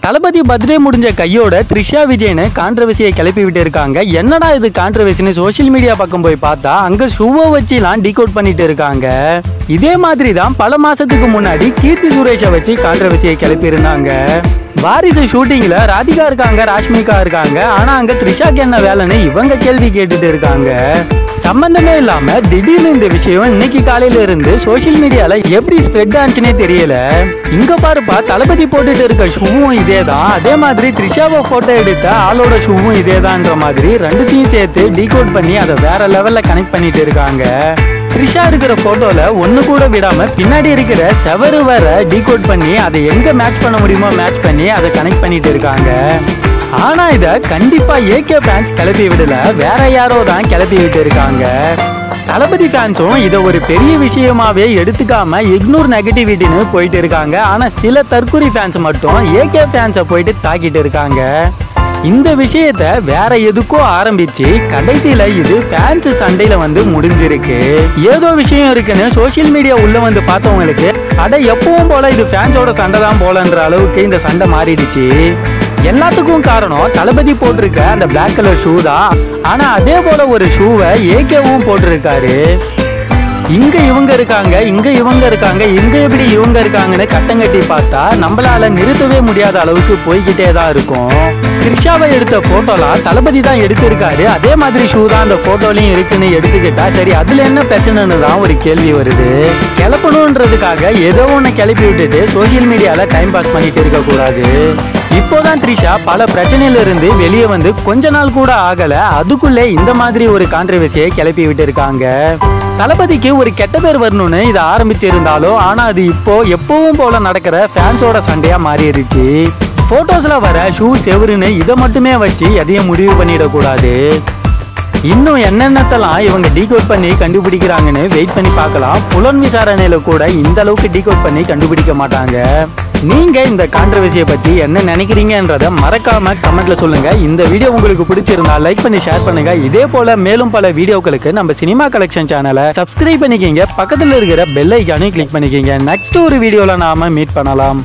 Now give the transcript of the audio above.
தளபதி birthday முடிஞ்ச கையோட த்ரிஷா விஜய்னு கான்ட்ரவர்சியை கிளப்பி விட்டு இருக்காங்க. என்னடா இது கான்ட்ரவர்சின்னு சோஷியல் மீடியா பக்கம் போய் பார்த்தா அங்க ஷூவை வச்சுலாம் டீகோட் பண்ணிட்டு இருக்காங்க. இதே மாதிரி தான் பல மாசத்துக்கு முன்னாடி கீர்த்தி சுரேஷை வச்சு கான்ட்ரவர்சியை கிளப்பி இருந்தாங்க. வாரிசு ஷூட்டிங்ல ராதிகா இருக்காங்க, ராஷ்மிகா இருக்காங்க. ஆனா அங்க த்ரிஷாக்கு என்ன வேலைன்னு இவங்க கேள்வி கேட்டுட்டு இருக்காங்க. சம்பந்தமே இல்லாம திடீர்னு இந்த விஷயம் இன்னைக்கு காலையில இருந்து சோசியல் மீடியால எப்படி ஸ்ப்ரெட் ஆச்சுன்னே தெரியல. இங்க பாருப்பா, தளபதி போட்டுட்டு இருக்க ஷூவும் இதேதான், அதே மாதிரி த்ரிஷாவை போட்டோ எடுத்த ஆளோட ஷூவும் இதேதான்ற மாதிரி ரெண்டுத்தையும் சேர்த்து டீகோட் பண்ணி அதை வேற லெவல்ல கனெக்ட் பண்ணிட்டு இருக்காங்க. த்ரிஷா இருக்கிற போட்டோல ஒண்ணு கூட விடாம பின்னாடி இருக்கிற செவரு வேற டீகோட் பண்ணி அதை எங்க மேட்ச் பண்ண முடியுமோ மேட்ச் பண்ணி அதை கனெக்ட் பண்ணிட்டு இருக்காங்க. ஆனா இத கண்டிப்பா ஏகே ஃபேன்ஸ் கிளப்பி விடல, வேற யாரோ தான் கிளப்பி விட்டு இருக்காங்க. தளபதி ஃபேன்ஸும் இதை ஒரு பெரிய விஷயமாவே எடுத்துக்காம இக்னோர் நெகட்டிவிட்டின்னு போயிட்டு இருக்காங்க. ஆனா சில தற்குறி ஃபேன்ஸ் மட்டும் ஏகே ஃபேன்ஸை போயிட்டு தாக்கிட்டு இருக்காங்க. இந்த விஷயத்த வேற எதுக்கோ ஆரம்பிச்சு கடைசியில இது ஃபேன்ஸ் சண்டையில வந்து முடிஞ்சிருக்கு. ஏதோ விஷயம் இருக்குன்னு சோசியல் மீடியா உள்ள வந்து பார்த்தவங்களுக்கு அட எப்பவும் போல இது ஃபேன்ஸோட சண்டை தான் போலன்ற அளவுக்கு இந்த சண்டை மாறிடுச்சு. எல்லாத்துக்கும் காரணம் தளபதி போட்டிருக்க அந்த பிளாக் கலர் ஷூ தான். ஆனா அதே போல ஒரு ஷூவை ஏகேவும் போட்டிருக்காரு. இங்க இவங்க இருக்காங்க, இங்க இவங்க இருக்காங்க, இங்க எப்படி இவங்க இருக்காங்கன்னு கட்டங்கட்டி பார்த்தா நம்மளால நிறுத்தவே முடியாத அளவுக்கு போய்கிட்டே தான் இருக்கும். த்ரிஷாவை எடுத்த போட்டோலாம் தளபதி தான் எடுத்திருக்காரு, அதே மாதிரி ஷூ தான் அந்த போட்டோலையும் இருக்குன்னு எடுத்துக்கிட்டா சரி அதுல என்ன பிரச்சனைன்னு தான் ஒரு கேள்வி வருது. கிளப்பணுன்றதுக்காக ஏதோ ஒண்ணு கிளப்பி விட்டுட்டு சோசியல் மீடியால டைம் பாஸ் பண்ணிட்டு இருக்க கூடாது. இப்போதான் த்ரிஷா பல பிரச்சனையில இருந்து வெளியே வந்து கொஞ்ச நாள் கூட ஆகல, அதுக்குள்ளே இந்த மாதிரி ஒரு கான்ட்ரவர்சியை கிளப்பி விட்டு இருக்காங்க. தளபதிக்கு ஒரு கெட்ட பேர் வரணும்னு இதை ஆரம்பிச்சிருந்தாலும் ஆனா அது இப்போ எப்பவும் போல நடக்கிற ஃபேன்ஸோட சண்டையா மாறிடுச்சு. போட்டோஸ்ல வர ஷூ செவருன்னு இதை மட்டுமே வச்சு எதையும் முடிவு பண்ணிடக்கூடாது. இன்னும் என்னென்னத்தெல்லாம் இவங்க டீகோட் பண்ணி கண்டுபிடிக்கிறாங்கன்னு வெயிட் பண்ணி பார்க்கலாம். புலன் விசாரணையில கூட இந்த அளவுக்கு டீகோட் பண்ணி கண்டுபிடிக்க மாட்டாங்க. நீங்க இந்த கான்ட்ரவர்சியை பத்தி என்ன நினைக்கிறீங்கன்றத மறக்காம கமெண்ட்ல சொல்லுங்க. இந்த வீடியோ உங்களுக்கு பிடிச்சிருந்தா லைக் பண்ணி ஷேர் பண்ணுங்க. இதே போல மேலும் பல வீடியோக்களுக்கு நம்ம சினிமா கலெக்ஷன் சேனலை சப்ஸ்கிரைப் பண்ணிக்கிங்க, பக்கத்துல இருக்கிற பெல் ஐக்கானையும் கிளிக் பண்ணிக்கிங்க. நெக்ஸ்ட் ஒரு வீடியோல நாம மீட் பண்ணலாம்.